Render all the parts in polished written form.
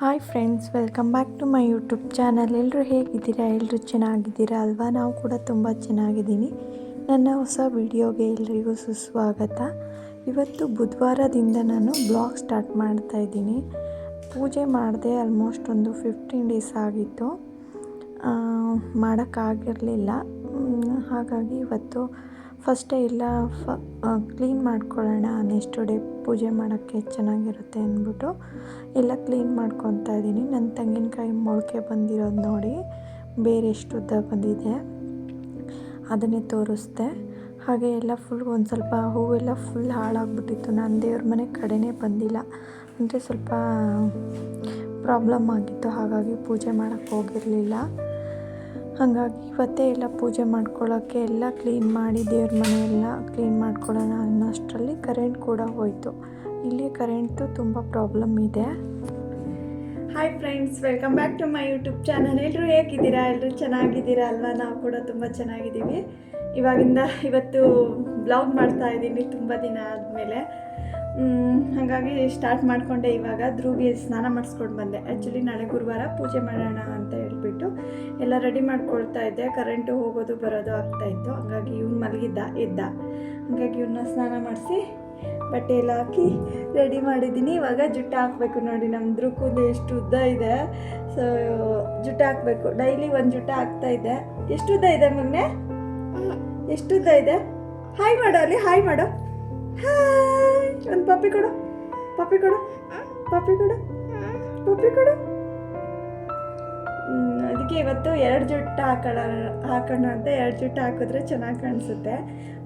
Hi friends, welcome back to my YouTube channel. ಎಲ್ಲರೂ ಹೇಗಿದ್ದೀರಾ? ಎಲ್ಲರೂ ಚೆನ್ನಾಗಿದ್ದೀರಾ ಅಲ್ವಾ? ನಾವು ಕೂಡ ತುಂಬ ಚೆನ್ನಾಗಿದ್ದೀನಿ. ನನ್ನ ಹೊಸ ವಿಡಿಯೋಗೆ ಎಲ್ರಿಗೂ ಸುಸ್ವಾಗತ. ಇವತ್ತು ಬುಧವಾರದಿಂದ ನಾನು ಬ್ಲಾಗ್ ಸ್ಟಾರ್ಟ್ ಮಾಡ್ತಾಯಿದ್ದೀನಿ. ಪೂಜೆ ಮಾಡಿದೆ, ಆಲ್ಮೋಸ್ಟ್ ಒಂದು 15 ಡೇಸ್ ಆಗಿತ್ತು, ಮಾಡೋಕ್ಕಾಗಿರಲಿಲ್ಲ. ಹಾಗಾಗಿ ಇವತ್ತು ಫಸ್ಟೇ ಎಲ್ಲ ಕ್ಲೀನ್ ಮಾಡ್ಕೊಳ್ಳೋಣ, ನೆಕ್ಸ್ಟ್ ಡೇ ಪೂಜೆ ಮಾಡೋಕ್ಕೆ ಚೆನ್ನಾಗಿರುತ್ತೆ ಅಂದ್ಬಿಟ್ಟು ಎಲ್ಲ ಕ್ಲೀನ್ ಮಾಡ್ಕೊತಾ ಇದ್ದೀನಿ. ನನ್ನ ತೆಂಗಿನಕಾಯಿ ಮೊಳಕೆ ಬಂದಿರೋದು ನೋಡಿ, ಬೇರೆ ಎಷ್ಟು ಉದ್ದ ಬಂದಿದೆ ಅದನ್ನೇ ತೋರಿಸ್ದೆ. ಹಾಗೆ ಎಲ್ಲ ಫುಲ್ ಒಂದು ಸ್ವಲ್ಪ ಹೂವೆಲ್ಲ ಫುಲ್ ಹಾಳಾಗ್ಬಿಟ್ಟಿತ್ತು. ನಾನು ದೇವ್ರ ಮನೆ ಕಡೆನೇ ಬಂದಿಲ್ಲ, ಅಂದರೆ ಸ್ವಲ್ಪ ಪ್ರಾಬ್ಲಮ್ ಆಗಿತ್ತು, ಹಾಗಾಗಿ ಪೂಜೆ ಮಾಡೋಕ್ಕೆ ಹೋಗಿರಲಿಲ್ಲ. ಹಾಗಾಗಿ ಇವತ್ತೇ ಎಲ್ಲ ಪೂಜೆ ಮಾಡ್ಕೊಳ್ಳೋಕ್ಕೆ ಎಲ್ಲ ಕ್ಲೀನ್ ಮಾಡಿ ದೇವ್ರ ಮನೆಯೆಲ್ಲ ಕ್ಲೀನ್ ಮಾಡ್ಕೊಳ್ಳೋಣ ಅನ್ನೋಷ್ಟರಲ್ಲಿ ಕರೆಂಟ್ ಕೂಡ ಹೋಯಿತು. ಇಲ್ಲಿ ಕರೆಂಟ್ದು ತುಂಬ ಪ್ರಾಬ್ಲಮ್ ಇದೆ. Hi friends, welcome back to my YouTube channel. ಎಲ್ಲರೂ ಹೇಗಿದ್ದೀರಾ? ಎಲ್ಲರೂ ಚೆನ್ನಾಗಿದ್ದೀರಾ ಅಲ್ವಾ? ನಾವು ಕೂಡ ತುಂಬ ಚೆನ್ನಾಗಿದ್ದೀವಿ. ಇವತ್ತು ಬ್ಲಾಗ್ ಮಾಡ್ತಾ ಇದ್ದೀನಿ ತುಂಬ ದಿನ ಆದಮೇಲೆ. ಹಾಗಾಗಿ ಸ್ಟಾರ್ಟ್ ಮಾಡಿಕೊಂಡೆ. ಇವಾಗ ಧ್ರುವಿಗೆ ಸ್ನಾನ ಮಾಡಿಸ್ಕೊಂಡು ಬಂದೆ. ಆ್ಯಕ್ಚುಲಿ ನಾಳೆ ಗುರುವಾರ ಪೂಜೆ ಮಾಡೋಣ ಅಂತ ಹೇಳ್ಬಿಟ್ಟು ಎಲ್ಲ ರೆಡಿ ಮಾಡ್ಕೊಳ್ತಾ ಇದ್ದೆ. ಕರೆಂಟು ಹೋಗೋದು ಬರೋದು ಆಗ್ತಾಯಿತ್ತು. ಹಾಗಾಗಿ ಇವ್ನು ಎದ್ದ. ಹಾಗಾಗಿ ಇವನ್ನ ಸ್ನಾನ ಮಾಡಿಸಿ ಬಟ್ಟೆ ಎಲ್ಲ ಹಾಕಿ ರೆಡಿ ಮಾಡಿದ್ದೀನಿ. ಇವಾಗ ಜುಟ್ಟು ಹಾಕಬೇಕು. ನೋಡಿ, ನಮ್ಮ ಧ್ರುವಕ್ಕೂ ಎಷ್ಟು ಉದ್ದ ಇದೆ, ಸೊ ಜುಟ್ಟು ಹಾಕಬೇಕು. ಡೈಲಿ ಒಂದು ಜುಟ್ಟು ಹಾಕ್ತಾಯಿದ್ದೆ. ಎಷ್ಟು ಉದ್ದ ಇದೆ ಮಗನೇ? ಎಷ್ಟು ಉದ್ದ ಇದೆ? ಹಾಯ್ ಮಾಡೋ, ಅಲ್ಲಿ ಹಾಯ್ ಮಾಡೋ. ಹಾಯ್. ಒಂದು ಪಪ್ಪಿ ಕೊಡು. ಅದಕ್ಕೆ ಇವತ್ತು 2 ಜುಟ್ಟು ಹಾಕೋಣ ಅಂತ 2 ಜುಟ್ಟು ಹಾಕಿದ್ರೆ ಚೆನ್ನಾಗಿ ಕಾಣಿಸುತ್ತೆ.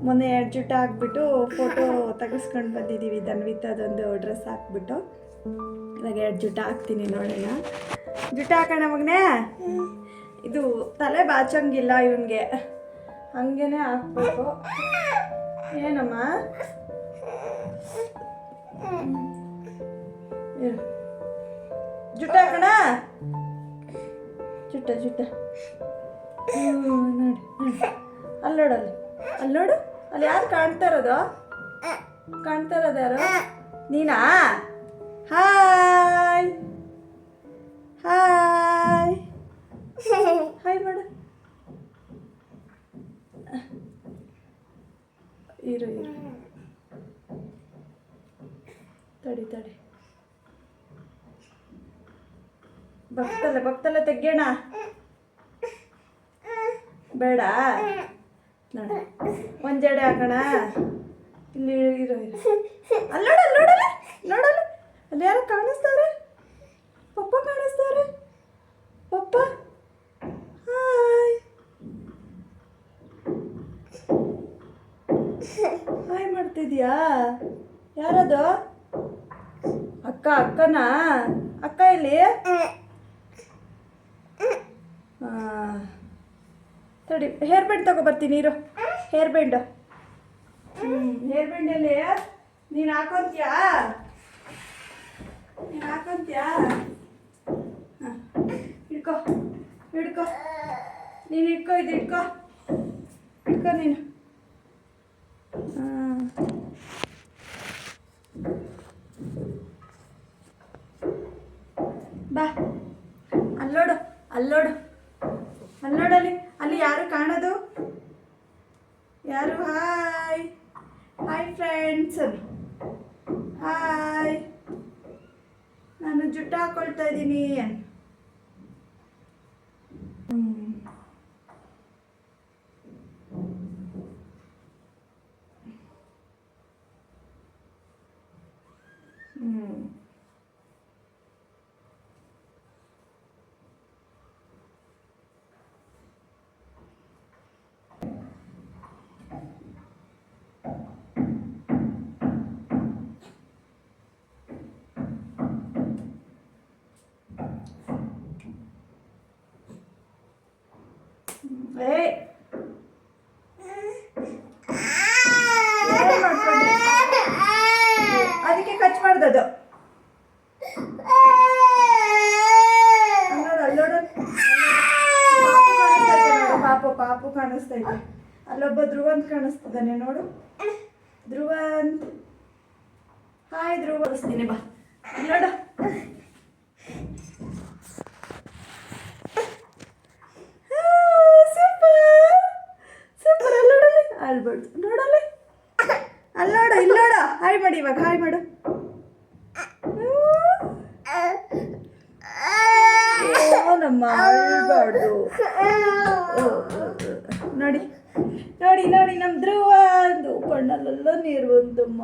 ಮೊನ್ನೆ 2 ಜುಟ್ಟು ಹಾಕ್ಬಿಟ್ಟು ಫೋಟೋ ತೆಗೆಸ್ಕೊಂಡು ಬಂದಿದ್ದೀವಿ ಧನ್ವಿತ್, ಅದೊಂದು ಡ್ರೆಸ್ ಹಾಕ್ಬಿಟ್ಟು. ಇವಾಗ 2 ಜುಟ್ಟು ಹಾಕ್ತೀನಿ, ನೋಡೋಣ. ಜುಟ್ಟು ಹಾಕೋಣ ಮಗನೇ. ಇದು ತಲೆ ಬಾಚಂಗಿಲ್ಲ ಇವನಿಗೆ, ಹಂಗೇನೆ ಹಾಕ್ಬೇಕು. ಏನಮ್ಮ? ಜುಟ್ಟು ಹಾಕೋಣ. ಜುಟ್ಟ ನೋಡಿ, ಅಲ್ಲೋಡು, ಅಲ್ಲಿ ಯಾರು ಕಾಣ್ತಾ ಇರೋದು ಯಾರು? ನೀನಾ? ಹಾಯ್ ಮಾಡು. ಇರು ತಡಿ. ಭಕ್ತಲ್ಲ ತೆಗ್ಯೋಣ. ಬೇಡ, ನೋಡಿ ಒಂದು ಜಡೆ ಹಾಕೋಣ. ಇಲ್ಲಿ ಇರೋ ನೋಡಲ್ಲ, ಅಲ್ಲಿ ಯಾರು ಕಾಣಿಸ್ತಾರೆ? ಪಪ್ಪ ಕಾಣಿಸ್ತಾರೆ. ಪಪ್ಪ ಹಾಯ್ ಮಾಡ್ತಿದ್ಯಾ? ಯಾರದು? ಅಕ್ಕನಾ? ಅಕ್ಕ ಇಲ್ಲಿ? ತಡಿ, ಹೇರ್ ಬ್ಯಾಂಡ್ ತಗೊಬರ್ತೀನಿ ಇರು. ಹೇರ್ ಬ್ಯಾಂಡ್ ಎಲ್ಲಿ? ನೀನು ಹಾಕೊಂತ್ಯಾ? ಹಿಡ್ಕೊ ನೀನು. ಇಟ್ಕೊ ನೀನು. ಬಾ, ಅಲ್ಲೋಡು ಅಲ್ಲಿ ಯಾರು ಕಾಣೋದು? ಯಾರು? Hi friends, hi. ನಾನು ಜುಟ್ಟು ಹಾಕೊಳ್ತಾ ಇದ್ದೀನಿ. ಅದಕ್ಕೆ ಖರ್ಚು ಮಾಡ್ದದು. ಪಾಪು ಕಾಣಿಸ್ತಾ ಇದೆ. ಅಲ್ಲೊಬ್ಬ ಧ್ರುವಂತ್ ಕಾಣಿಸ್ತಿದ್ದಾನೆ ನೋಡು. ಧ್ರುವಂತ್, ಹಾಯ್ ಧ್ರುವ. ಬಾ ನೋಡು. ಮಾಡಬಾರ್ದು. ನೋಡಲ್ಲಿ ಅಲ್ಲಿ ನೋಡು, ಇಲ್ಲಿ ನೋಡು. ಹಾಯ್ ಮಾಡಿ, ಇವಾಗ ಹಾಯ್ ಮಾಡು. ನಮ್ಮ ಅಳ್ಬಾರ್ದು. ನೋಡಿ ನೋಡಿ ನೋಡಿ, ನಮ್ಮ ಧ್ರುವ ಅಂದು ಕಣ್ಣಲ್ಲೆಲ್ಲ ನೀರು ಬಂತಮ್ಮ.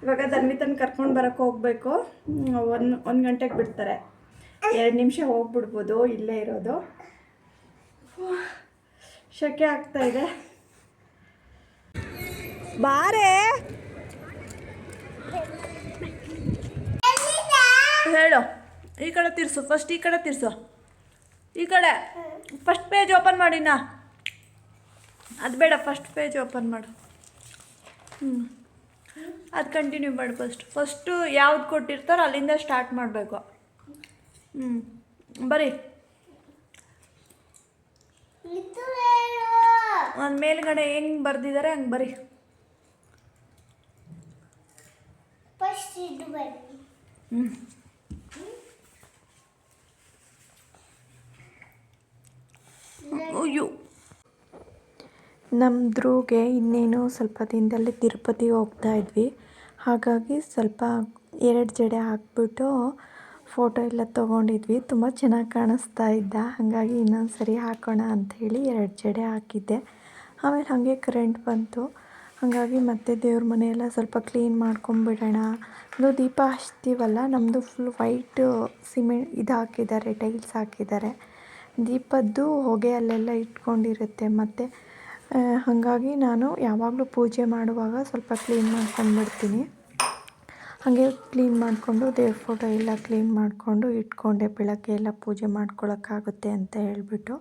ಇವಾಗ ಧನ್ವಿತನ ಕರ್ಕೊಂಡು ಬರೋಕ್ಕೆ ಹೋಗಬೇಕು. ಒಂದು ಗಂಟೆಗೆ ಬಿಡ್ತಾರೆ. 2 ನಿಮಿಷ ಹೋಗ್ಬಿಡ್ಬೋದು, ಇಲ್ಲೇ ಇರೋದು. ಶೆಕೆ ಆಗ್ತಾಯಿದೆ. ಬಾರೆ ಹೇಳು. ಈ ಕಡೆ ತಿರ್ಸು, ಫಸ್ಟ್ ಈ ಕಡೆ ತಿರ್ಸು. ಈ ಕಡೆ ಫಸ್ಟ್ ಪೇಜ್ ಓಪನ್ ಮಾಡಿನ. ಅದು ಬೇಡ, ಫಸ್ಟ್ ಪೇಜ್ ಓಪನ್ ಮಾಡು. ಅದು ಕಂಟಿನ್ಯೂ ಮಾಡು. ಫಸ್ಟು ಯಾವ್ದು ಕೊಟ್ಟಿರ್ತಾರೋ ಅಲ್ಲಿಂದ ಸ್ಟಾರ್ಟ್ ಮಾಡಬೇಕು. ಬರೀ ಒಂದು ಮೇಲ್ಗಡೆ ಹೆಂಗೆ ಬರ್ದಿದ್ದಾರೆ ಹಂಗೆ ಬರೀ. ಅಯ್ಯೋ, ನಮ್ಮ ಧ್ರುವ್ಗೆ ಇನ್ನೇನು ಸ್ವಲ್ಪ ದಿನದಲ್ಲಿ ತಿರುಪತಿಗೆ ಹೋಗ್ತಾ ಇದ್ವಿ. ಹಾಗಾಗಿ ಸ್ವಲ್ಪ 2 ಜಡೆ ಹಾಕ್ಬಿಟ್ಟು ಫೋಟೋ ಎಲ್ಲ ತೊಗೊಂಡಿದ್ವಿ. ತುಂಬ ಚೆನ್ನಾಗಿ ಕಾಣಿಸ್ತಾ ಇದ್ದ. ಹಾಗಾಗಿ ಇನ್ನೊಂದು ಸರಿ ಹಾಕೋಣ ಅಂಥೇಳಿ 2 ಜಡೆ ಹಾಕಿದ್ದೆ. ಆಮೇಲೆ ಹಾಗೆ ಕರೆಂಟ್ ಬಂತು. ಹಾಗಾಗಿ ಮತ್ತೆ ದೇವ್ರ ಮನೆಯೆಲ್ಲ ಸ್ವಲ್ಪ ಕ್ಲೀನ್ ಮಾಡ್ಕೊಂಬಿಡೋಣ. ಇದು ದೀಪ ಹಚ್ತೀವಲ್ಲ, ನಮ್ಮದು ಫುಲ್ ವೈಟ್ ಸಿಮೆಂಟ್ ಇದು ಹಾಕಿದ್ದಾರೆ, ಟೈಲ್ಸ್ ಹಾಕಿದ್ದಾರೆ. ದೀಪದ್ದು ಹೊಗೆ ಅಲ್ಲೆಲ್ಲ ಇಟ್ಕೊಂಡಿರುತ್ತೆ. ಮತ್ತು ಹಾಗಾಗಿ ನಾನು ಯಾವಾಗಲೂ ಪೂಜೆ ಮಾಡುವಾಗ ಸ್ವಲ್ಪ ಕ್ಲೀನ್ ಮಾಡ್ಕೊಂಡ್ಬಿಡ್ತೀನಿ. ಹಾಗೆ ಕ್ಲೀನ್ ಮಾಡಿಕೊಂಡು ದೇವ್ರ ಫೋಟೋ ಎಲ್ಲ ಕ್ಲೀನ್ ಮಾಡಿಕೊಂಡು ಇಟ್ಕೊಂಡೆ. ಬೆಳಗ್ಗೆ ಎಲ್ಲ ಪೂಜೆ ಮಾಡ್ಕೊಳಕ್ಕಾಗುತ್ತೆ ಅಂತ ಹೇಳಿಬಿಟ್ಟು.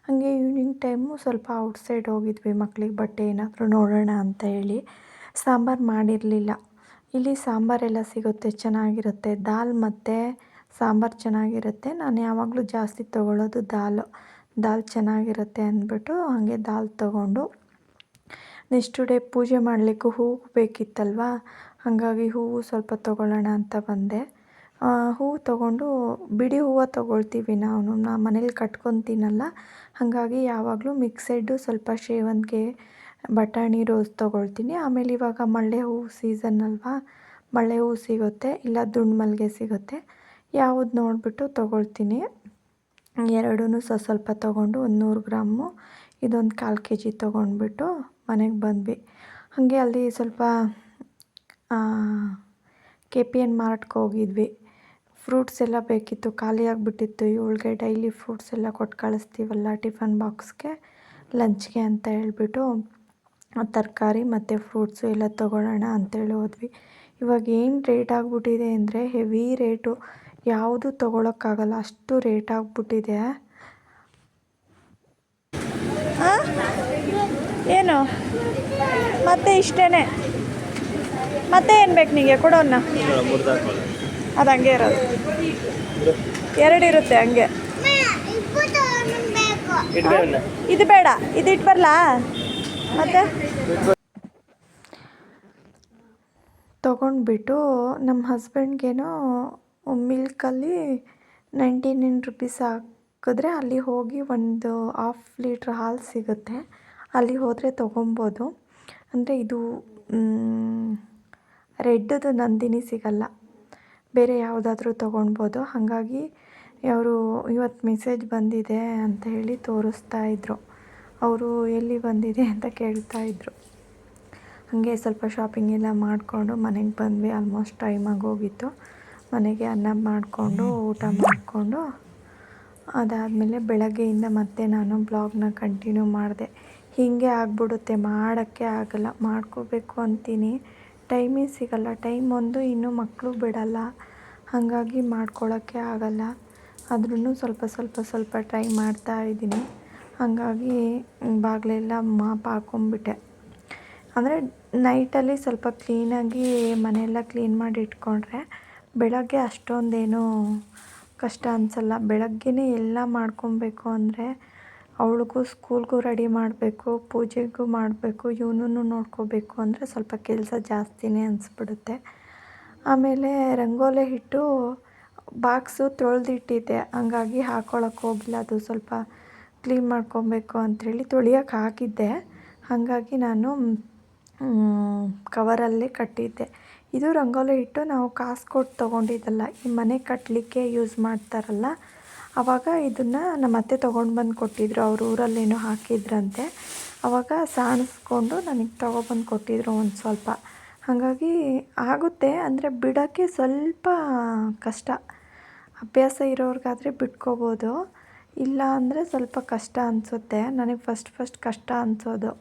ಹಾಗೆ ಈವ್ನಿಂಗ್ ಟೈಮು ಸ್ವಲ್ಪ ಔಟ್ಸೈಡ್ ಹೋಗಿದ್ವಿ, ಮಕ್ಳಿಗೆ ಬಟ್ಟೆ ಏನಾದರೂ ನೋಡೋಣ ಅಂತ ಹೇಳಿ. ಸಾಂಬಾರು ಮಾಡಿರಲಿಲ್ಲ. ಇಲ್ಲಿ ಸಾಂಬಾರೆಲ್ಲ ಸಿಗುತ್ತೆ, ಚೆನ್ನಾಗಿರುತ್ತೆ. ದಾಲ್ ಮತ್ತು ಸಾಂಬಾರು ಚೆನ್ನಾಗಿರುತ್ತೆ. ನಾನು ಯಾವಾಗಲೂ ಜಾಸ್ತಿ ತೊಗೊಳ್ಳೋದು ದಾಲ್ ಚೆನ್ನಾಗಿರುತ್ತೆ ಅಂದ್ಬಿಟ್ಟು ಹಾಗೆ ದಾಲ್ ತೊಗೊಂಡು, ನೆಕ್ಸ್ಟ್ ಡೇ ಪೂಜೆ ಮಾಡಲಿಕ್ಕೂ ಹೂವು ಬೇಕಿತ್ತಲ್ವ. ಹಾಗಾಗಿ ಹೂವು ಸ್ವಲ್ಪ ತೊಗೊಳ್ಳೋಣ ಅಂತ ಬಂದೆ. ಹೂವು ತೊಗೊಂಡು, ಬಿಡಿ ಹೂವು ತೊಗೊಳ್ತೀವಿ ನಾವು. ಮನೇಲಿ ಕಟ್ಕೊತೀನಲ್ಲ, ಹಾಗಾಗಿ ಯಾವಾಗಲೂ ಮಿಕ್ಸೆಡ್ಡು ಸ್ವಲ್ಪ ಸೇವಂತಿಗೆ, ಬಟಾಣಿ, ರೋಸ್ ತೊಗೊಳ್ತೀನಿ. ಆಮೇಲೆ ಇವಾಗ ಮಲ್ಲೆ ಹೂವು ಸೀಸನ್ ಅಲ್ವಾ, ಮಲ್ಲೆ ಹೂವು ಸಿಗುತ್ತೆ, ಇಲ್ಲ ದುಂಡು ಮಲ್ಲಿಗೆ ಸಿಗುತ್ತೆ. ಯಾವುದು ನೋಡಿಬಿಟ್ಟು ತೊಗೊಳ್ತೀನಿ. ಎರಡೂ ಸ್ವಲ್ಪ ತೊಗೊಂಡು ಒಂದು 100 ಗ್ರಾಮು, ಇದೊಂದು 1/4 kg ತೊಗೊಂಡ್ಬಿಟ್ಟು ಮನೆಗೆ ಬಂದ್ವಿ. ಹಾಗೆ ಅಲ್ಲಿ ಸ್ವಲ್ಪ KPN ಮಾರ್ಟ್ಗೆ ಹೋಗಿದ್ವಿ. ಫ್ರೂಟ್ಸ್ ಎಲ್ಲ ಬೇಕಿತ್ತು, ಖಾಲಿಯಾಗಿಬಿಟ್ಟಿತ್ತು. ಇವಳಿಗೆ ಡೈಲಿ ಫ್ರೂಟ್ಸ್ ಎಲ್ಲ ಕೊಟ್ಟು ಕಳಿಸ್ತೀವಲ್ಲ ಟಿಫನ್ ಬಾಕ್ಸ್ಗೆ, ಲಂಚ್ಗೆ ಅಂತ ಹೇಳ್ಬಿಟ್ಟು ತರಕಾರಿ ಮತ್ತು ಫ್ರೂಟ್ಸು ಎಲ್ಲ ತೊಗೊಳ್ಳೋಣ ಅಂತೇಳಿ ಹೋದ್ವಿ. ಇವಾಗ ಏನು ರೇಟ್ ಆಗಿಬಿಟ್ಟಿದೆ ಅಂದರೆ ಹೆವಿ ರೇಟು, ಯಾವುದು ತೊಗೊಳಕ್ಕಾಗಲ್ಲ, ಅಷ್ಟು ರೇಟ್ ಆಗಿಬಿಟ್ಟಿದೆ. ಏನು ಮತ್ತೆ ಇಷ್ಟೇ? ಮತ್ತೆ ಏನು ಬೇಕು ನಿಮಗೆ? ಕೊಡೋಣ. ಅದು ಹಂಗೆ ಇರೋದು, 2 ಇರುತ್ತೆ ಹಂಗೆ. ಇದು ಬೇಡ, ಇದು ಇಟ್ಟು ಬರಲಾ? ಮತ್ತೆ ತೊಗೊಂಡ್ಬಿಟ್ಟು ನಮ್ಮ ಹಸ್ಬೆಂಡ್ಗೇನೋ ಮಿಲ್ಕಲ್ಲಿ 99 ರುಪೀಸ್ ಹಾಕಿದ್ರೆ ಅಲ್ಲಿ ಹೋಗಿ ಒಂದು 1/2 ಲೀಟ್ರ್ ಹಾಲು ಸಿಗುತ್ತೆ. ಅಲ್ಲಿ ಹೋದರೆ ತೊಗೊಬೋದು. ಅಂದರೆ ಇದು ರೆಡ್ದು ನಂದಿನಿ ಸಿಗಲ್ಲ, ಬೇರೆ ಯಾವುದಾದ್ರೂ ತೊಗೊಳ್ಬೋದು. ಹಾಗಾಗಿ ಅವರು ಇವತ್ತು ಮೆಸೇಜ್ ಬಂದಿದೆ ಅಂತ ಹೇಳಿ ತೋರಿಸ್ತಾ ಇದ್ದರು. ಅವರು ಎಲ್ಲಿ ಬಂದಿದೆ ಅಂತ ಕೇಳ್ತಾಯಿದ್ರು. ಹಾಗೆ ಸ್ವಲ್ಪ ಶಾಪಿಂಗ್ ಎಲ್ಲ ಮಾಡಿಕೊಂಡು ಮನೆಗೆ ಬಂದ್ವಿ. ಆಲ್ಮೋಸ್ಟ್ ಟೈಮ್ ಆಗೋಗಿತ್ತು. ಮನೆಗೆ ಅನ್ನ ಮಾಡಿಕೊಂಡು ಊಟ ಮಾಡಿಕೊಂಡು ಅದಾದಮೇಲೆ ಬೆಳಗ್ಗೆಯಿಂದ ಮತ್ತೆ ನಾನು ಬ್ಲಾಗ್ನ ಕಂಟಿನ್ಯೂ ಮಾಡಿದೆ. ಹೀಗೆ ಆಗ್ಬಿಡುತ್ತೆ, ಮಾಡೋಕ್ಕೆ ಆಗಲ್ಲ. ಮಾಡ್ಕೋಬೇಕು ಅಂತೀನಿ, ಟೈಮೇ ಸಿಗಲ್ಲ. ಟೈಮ್ ಒಂದು, ಇನ್ನೂ ಮಕ್ಕಳು ಬಿಡಲ್ಲ, ಹಾಗಾಗಿ ಮಾಡ್ಕೊಳ್ಳೋಕ್ಕೆ ಆಗಲ್ಲ. ಆದ್ರೂ ಸ್ವಲ್ಪ ಟ್ರೈ ಮಾಡ್ತಾ ಇದ್ದೀನಿ. ಹಾಗಾಗಿ ಬಾಗಿಲೆಲ್ಲ ಮಾಪ್ ಹಾಕ್ಕೊಂಬಿಟ್ಟೆ. ಅಂದರೆ ನೈಟಲ್ಲಿ ಸ್ವಲ್ಪ ಕ್ಲೀನಾಗಿ ಮನೆಯೆಲ್ಲ ಕ್ಲೀನ್ ಮಾಡಿ ಇಟ್ಕೊಂಡ್ರೆ ಬೆಳಗ್ಗೆ ಅಷ್ಟೊಂದೇನು ಕಷ್ಟ ಅನಿಸಲ್ಲ. ಬೆಳಗ್ಗೆನೇ ಎಲ್ಲ ಮಾಡ್ಕೊಬೇಕು ಅಂದರೆ ಅವಳಿಗೂ ಸ್ಕೂಲ್ಗೂ ರೆಡಿ ಮಾಡಬೇಕು, ಪೂಜೆಗೂ ಮಾಡಬೇಕು, ಇವನನ್ನು ನೋಡ್ಕೋಬೇಕು ಅಂದರೆ ಸ್ವಲ್ಪ ಕೆಲಸ ಜಾಸ್ತಿನೇ ಅನಿಸ್ಬಿಡುತ್ತೆ. ಆಮೇಲೆ ರಂಗೋಲಿ ಹಿಟ್ಟು ಬಾಕ್ಸು ತೊಳೆದಿಟ್ಟಿದ್ದೆ, ಹಂಗಾಗಿ ಹಾಕ್ಕೊಳಕ್ಕೆ ಹೋಗಿಲ್ಲ. ಅದು ಸ್ವಲ್ಪ ಕ್ಲೀನ್ ಮಾಡ್ಕೊಬೇಕು ಅಂಥೇಳಿ ತೊಳಿಯೋಕೆ ಹಾಕಿದ್ದೆ. ಹಾಗಾಗಿ ನಾನು ಕವರಲ್ಲೇ ಕಟ್ಟಿದ್ದೆ. ಇದು ರಂಗೋಲಿ ಇಟ್ಟು ನಾವು ಕಾಸು ಕೊಟ್ಟು ತೊಗೊಂಡಿದ್ದಲ್ಲ, ಈ ಮನೆ ಕಟ್ಟಲಿಕ್ಕೆ ಯೂಸ್ ಮಾಡ್ತಾರಲ್ಲ, ಆವಾಗ ಇದನ್ನು ನಮ್ಮ ಅತ್ತೆ ತೊಗೊಂಡು ಬಂದು ಕೊಟ್ಟಿದ್ರು. ಅವ್ರ ಊರಲ್ಲೇನೋ ಹಾಕಿದ್ರಂತೆ. ಆವಾಗ ಸಾಣಿಸ್ಕೊಂಡು ನನಗೆ ತೊಗೊಬಂದು ಕೊಟ್ಟಿದ್ರು ಒಂದು ಸ್ವಲ್ಪ. ಹಾಗಾಗಿ ಆಗುತ್ತೆ, ಅಂದರೆ ಬಿಡೋಕ್ಕೆ ಸ್ವಲ್ಪ ಕಷ್ಟ. ಅಭ್ಯಾಸ ಇರೋರಿಗಾದರೆ ಬಿಟ್ಕೋಬೋದು, ಇಲ್ಲ ಅಂದರೆ ಸ್ವಲ್ಪ ಕಷ್ಟ ಅನಿಸುತ್ತೆ. ನನಗೆ ಫಸ್ಟ್ ಕಷ್ಟ ಅನಿಸೋದು.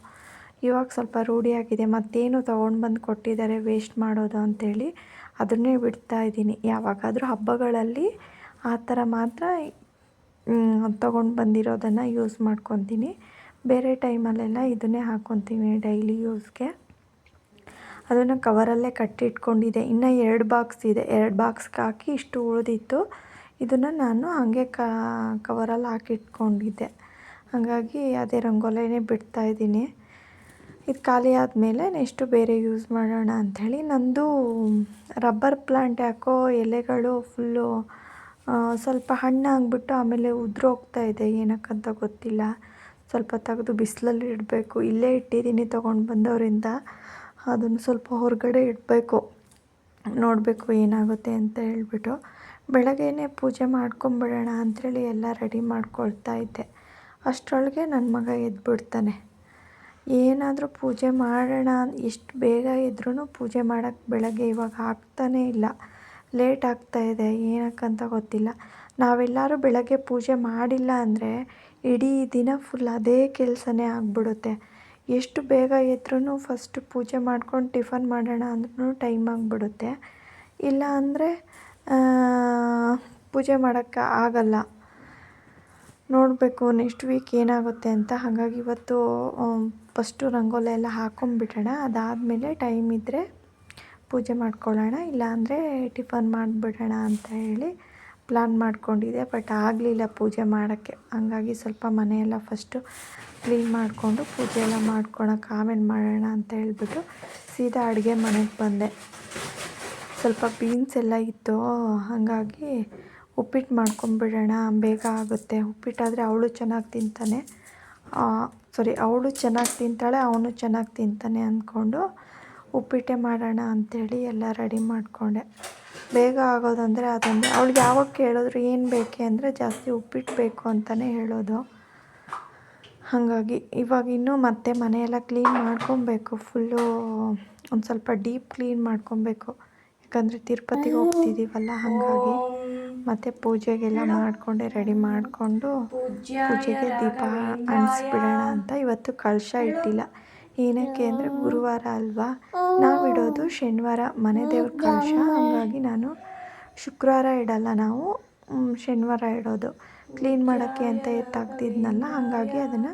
ಇವಾಗ ಸ್ವಲ್ಪ ರೂಢಿಯಾಗಿದೆ. ಮತ್ತೇನು ತೊಗೊಂಡು ಬಂದು ಕೊಟ್ಟಿದ್ದಾರೆ ವೇಸ್ಟ್ ಮಾಡೋದು ಅಂಥೇಳಿ ಅದನ್ನೇ ಬಿಡ್ತಾಯಿದ್ದೀನಿ. ಯಾವಾಗಾದರೂ ಹಬ್ಬಗಳಲ್ಲಿ ಆ ಥರ ಮಾತ್ರ ತೊಗೊಂಡು ಬಂದಿರೋದನ್ನು ಯೂಸ್ ಮಾಡ್ಕೊತೀನಿ. ಬೇರೆ ಟೈಮಲ್ಲೆಲ್ಲ ಇದನ್ನೇ ಹಾಕ್ಕೊತೀನಿ ಡೈಲಿ ಯೂಸ್ಗೆ. ಅದನ್ನು ಕವರಲ್ಲೇ ಕಟ್ಟಿಟ್ಕೊಂಡಿದ್ದೆ. ಇನ್ನು 2 ಬಾಕ್ಸ್ ಇದೆ. 2 ಬಾಕ್ಸ್ಗೆ ಹಾಕಿ ಇಷ್ಟು ಉಳಿದಿತ್ತು. ಇದನ್ನು ನಾನು ಹಾಗೆ ಕವರಲ್ಲಿ ಹಾಕಿಟ್ಕೊಂಡಿದ್ದೆ. ಹಾಗಾಗಿ ಅದೇ ರಂಗೋಲಿನೇ ಬಿಡ್ತಾಯಿದ್ದೀನಿ. ಇದು ಖಾಲಿ ಆದಮೇಲೆ ನೆಕ್ಸ್ಟು ಬೇರೆ ಯೂಸ್ ಮಾಡೋಣ ಅಂಥೇಳಿ. ನಂದು ರಬ್ಬರ್ ಪ್ಲ್ಯಾಂಟ್ ಯಾಕೋ ಎಲೆಗಳು ಫುಲ್ಲು ಸ್ವಲ್ಪ ಹಣ್ಣಾಗ್ಬಿಟ್ಟು ಆಮೇಲೆ ಉದುರೋಗ್ತಾ ಇದೆ, ಏನಕ್ಕಂತ ಗೊತ್ತಿಲ್ಲ. ಸ್ವಲ್ಪ ತೆಗೆದು ಬಿಸಿಲಲ್ಲಿ ಇಡಬೇಕು. ಇಲ್ಲೇ ಇಟ್ಟಿದ್ದೀನಿ ತೊಗೊಂಡು ಬಂದವರಿಂದ. ಅದನ್ನು ಸ್ವಲ್ಪ ಹೊರಗಡೆ ಇಡಬೇಕು, ನೋಡಬೇಕು ಏನಾಗುತ್ತೆ ಅಂತ ಹೇಳ್ಬಿಟ್ಟು. ಬೆಳಗ್ಗೆನೇ ಪೂಜೆ ಮಾಡ್ಕೊಂಬಿಡೋಣ ಅಂಥೇಳಿ ಎಲ್ಲ ರೆಡಿ ಮಾಡ್ಕೊಳ್ತಾ ಇದ್ದೆ. ಅಷ್ಟರೊಳಗೆ ನನ್ನ ಮಗ ಎದ್ಬಿಡ್ತಾನೆ. ಏನಾದರೂ ಪೂಜೆ ಮಾಡೋಣ, ಎಷ್ಟು ಬೇಗ ಎದ್ರೂ ಪೂಜೆ ಮಾಡೋಕ್ಕೆ ಬೆಳಗ್ಗೆ ಇವಾಗ ಆಗ್ತಾನೇ ಇಲ್ಲ. ಲೇಟ್ ಆಗ್ತಾಯಿದೆ, ಏನಕ್ಕಂತ ಗೊತ್ತಿಲ್ಲ. ನಾವೆಲ್ಲರೂ ಬೆಳಗ್ಗೆ ಪೂಜೆ ಮಾಡಿಲ್ಲ ಅಂದರೆ ಇಡೀ ದಿನ ಫುಲ್ ಅದೇ ಕೆಲಸನೇ ಆಗಿಬಿಡುತ್ತೆ. ಎಷ್ಟು ಬೇಗ ಎದ್ರೂ ಫಸ್ಟು ಪೂಜೆ ಮಾಡ್ಕೊಂಡು ಟಿಫನ್ ಮಾಡೋಣ ಅಂದ್ರೂ ಟೈಮ್ ಆಗಿಬಿಡುತ್ತೆ. ಇಲ್ಲ ಅಂದರೆ ಪೂಜೆ ಮಾಡೋಕ್ಕೆ ಆಗಲ್ಲ. ನೋಡಬೇಕು ನೆಕ್ಸ್ಟ್ ವೀಕ್ ಏನಾಗುತ್ತೆ ಅಂತ. ಹಾಗಾಗಿ ಇವತ್ತು ಫಸ್ಟು ರಂಗೋಲಿ ಎಲ್ಲ ಹಾಕ್ಕೊಂಬಿಡೋಣ. ಅದಾದಮೇಲೆ ಟೈಮ್ ಇದ್ದರೆ ಪೂಜೆ ಮಾಡ್ಕೊಳ್ಳೋಣ, ಇಲ್ಲಾಂದರೆ ಟಿಫನ್ ಮಾಡಿಬಿಡೋಣ ಅಂತ ಹೇಳಿ ಪ್ಲ್ಯಾನ್ ಮಾಡ್ಕೊಂಡಿದ್ದೆ. ಬಟ್ ಆಗಲಿಲ್ಲ ಪೂಜೆ ಮಾಡೋಕ್ಕೆ. ಹಂಗಾಗಿ ಸ್ವಲ್ಪ ಮನೆಯೆಲ್ಲ ಫಸ್ಟು ಕ್ಲೀನ್ ಮಾಡಿಕೊಂಡು ಪೂಜೆ ಎಲ್ಲ ಮಾಡ್ಕೊಳಕ್ಕೆ ಆಮೇಲೆ ಮಾಡೋಣ ಅಂತ ಹೇಳ್ಬಿಟ್ಟು ಸೀದಾ ಅಡುಗೆ ಮನೆಗೆ ಬಂದೆ. ಸ್ವಲ್ಪ ಬೀನ್ಸ್ ಎಲ್ಲ ಇತ್ತು, ಹಾಗಾಗಿ ಉಪ್ಪಿಟ್ಟು ಮಾಡ್ಕೊಂಬಿಡೋಣ, ಬೇಗ ಆಗುತ್ತೆ. ಉಪ್ಪಿಟ್ಟಾದರೆ ಅವಳು ಚೆನ್ನಾಗಿ ತಿಂತಾನೆ, ಅವಳು ಚೆನ್ನಾಗಿ ತಿಂತಾಳೆ, ಅವನು ಚೆನ್ನಾಗಿ ತಿಂತಾನೆ ಅಂದ್ಕೊಂಡು ಉಪ್ಪಿಟ್ಟೆ ಮಾಡೋಣ ಅಂಥೇಳಿ ಎಲ್ಲ ರೆಡಿ ಮಾಡಿಕೊಂಡೆ. ಬೇಗ ಆಗೋದಂದರೆ ಅದೊಂದು. ಅವಳಿಗೆ ಯಾವಾಗ ಕೇಳಿದ್ರು ಏನು ಬೇಕೆ ಅಂದರೆ ಜಾಸ್ತಿ ಉಪ್ಪಿಟ್ಟು ಬೇಕು ಅಂತಲೇ ಹೇಳೋದು. ಹಾಗಾಗಿ ಇವಾಗ ಇನ್ನೂ ಮತ್ತೆ ಮನೆಯೆಲ್ಲ ಕ್ಲೀನ್ ಮಾಡ್ಕೊಬೇಕು. ಫುಲ್ಲು ಒಂದು ಸ್ವಲ್ಪ ಡೀಪ್ ಕ್ಲೀನ್ ಮಾಡ್ಕೊಬೇಕು. ಯಾಕಂದರೆ ತಿರುಪತಿಗೆ ಹೋಗ್ತಿದ್ದೀವಲ್ಲ, ಹಾಗಾಗಿ ಮತ್ತು ಪೂಜೆಗೆಲ್ಲ ಮಾಡಿಕೊಂಡೆ ರೆಡಿ ಮಾಡಿಕೊಂಡು ಪೂಜೆಗೆ ದೀಪ ಅಂಟಿಸ್ಬಿಡೋಣ ಅಂತ. ಇವತ್ತು ಕಳಶ ಇಟ್ಟಿಲ್ಲ. ಏನಕ್ಕೆ ಅಂದರೆ ಗುರುವಾರ ಅಲ್ವಾ, ನಾವಿಡೋದು ಶನಿವಾರ ಮನೆ ದೇವ್ರ ಕಳಶ. ಹಾಗಾಗಿ ನಾನು ಶುಕ್ರವಾರ ಇಡಲ್ಲ, ನಾವು ಶನಿವಾರ ಇಡೋದು. ಕ್ಲೀನ್ ಮಾಡೋಕ್ಕೆ ಅಂತ ತೆಗ್ದಿದ್ನಲ್ಲ, ಹಾಗಾಗಿ ಅದನ್ನು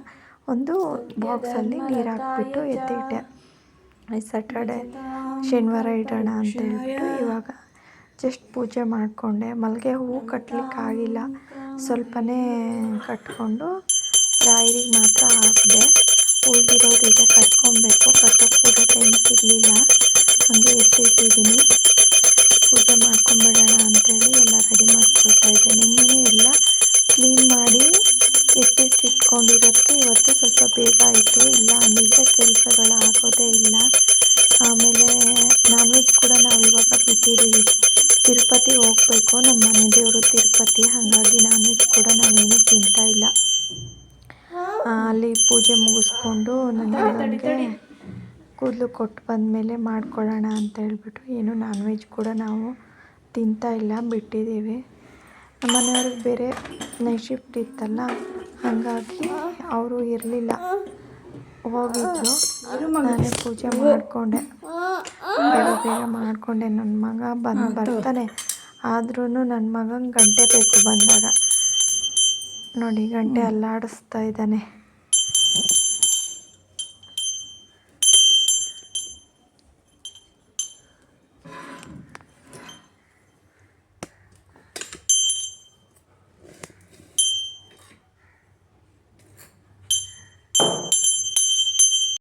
ಒಂದು ಬಾಕ್ಸಲ್ಲಿ ನೀರು ಹಾಕ್ಬಿಟ್ಟು ಎತ್ತಿಟ್ಟೆ. ಸ್ಯಾಟರ್ಡೆ ಶನಿವಾರ ಇಡೋಣ ಅಂತ ಹೇಳ್ಬಿಟ್ಟು ಇವಾಗ ಜಸ್ಟ್ ಪೂಜೆ ಮಾಡಿಕೊಂಡೆ. ಮಲ್ಲಿಗೆ ಹೂವು ಕಟ್ಟಲಿಕ್ಕಾಗಿಲ್ಲ, ಸ್ವಲ್ಪನೇ ಕಟ್ಕೊಂಡು ರಾಯರಿಗೆ ಮಾತ್ರ ಹಾಕಿದೆ. ಉಳಿದಿರೋದಿದೆ ಕಟ್ಕೊಬೇಕು. ಕಟ್ಟೋಕ್ಕೆ ಕೂಡ ಟೈಮ್ ಸಿಗಲಿಲ್ಲ, ಹಾಗೆ ಎತ್ತಿಟ್ಟಿದ್ದೀನಿ. ಪೂಜೆ ಮಾಡ್ಕೊಂಬಿಡೋಣ ಅಂಥೇಳಿ ಎಲ್ಲ ರೆಡಿ ಮಾಡ್ಕೊಳ್ತಾ ಇದ್ದೆ. ನಿನ್ನೆನೇ ಎಲ್ಲ ಕ್ಲೀನ್ ಮಾಡಿ ಎತ್ತಿಟ್ಟಿಟ್ಕೊಂಡಿರೋದಕ್ಕೆ ಇವತ್ತು ಸ್ವಲ್ಪ ಬೇಗ ಆಯಿತು. ಇಲ್ಲ ಅಂದಿದ್ರೆ ಕೆಲಸಗಳು ಆಗೋದೇ ಇಲ್ಲ. ಆಮೇಲೆ ನಾನ್ ವೆಜ್ ಕೂಡ ನಾವು ಇವಾಗ ಬಿಟ್ಟಿದ್ದೀವಿ. ತಿರುಪತಿಗೆ ಹೋಗಬೇಕು, ನಮ್ಮ ಮನೆ ದೇವರು ತಿರುಪತಿ. ಹಾಗಾಗಿ ನಾನ್ ವೆಜ್ ಕೂಡ ನಾವೇನು ತಿಂತಾಯಿಲ್ಲ. ಅಲ್ಲಿ ಪೂಜೆ ಮುಗಿಸ್ಕೊಂಡು ನನಗೆ ಕೂದಲು ಕೊಟ್ಟು ಬಂದಮೇಲೆ ಮಾಡ್ಕೊಳ್ಳೋಣ ಅಂತ ಹೇಳ್ಬಿಟ್ಟು ಏನು ನಾನ್ ವೆಜ್ ಕೂಡ ನಾವು ತಿಂತಾಯಿಲ್ಲ, ಬಿಟ್ಟಿದ್ದೀವಿ. ನಮ್ಮ ಮನೆಯವ್ರಿಗೆ ಬೇರೆ ನೈಟ್ ಶಿಫ್ಟ್ ಇತ್ತಲ್ಲ, ಹಾಗಾಗಿ ಅವರು ಇರಲಿಲ್ಲ, ಹೋಗಿದ್ರು. ನಾನೇ ಪೂಜೆ ಮಾಡಿಕೊಂಡೆ, ಬೇಗ ಮಾಡಿಕೊಂಡೆ. ನನ್ನ ಮಗ ಬರ್ತಾನೆ, ಆದ್ರೂ ನನ್ನ ಮಗಂಗೆ ಗಂಟೆ ಬೇಕು ಬಂದಾಗ. ನೋಡಿ ಗಂಟೆ ಅಲ್ಲಾಡಿಸ್ತಾ ಇದ್ದಾನೆ.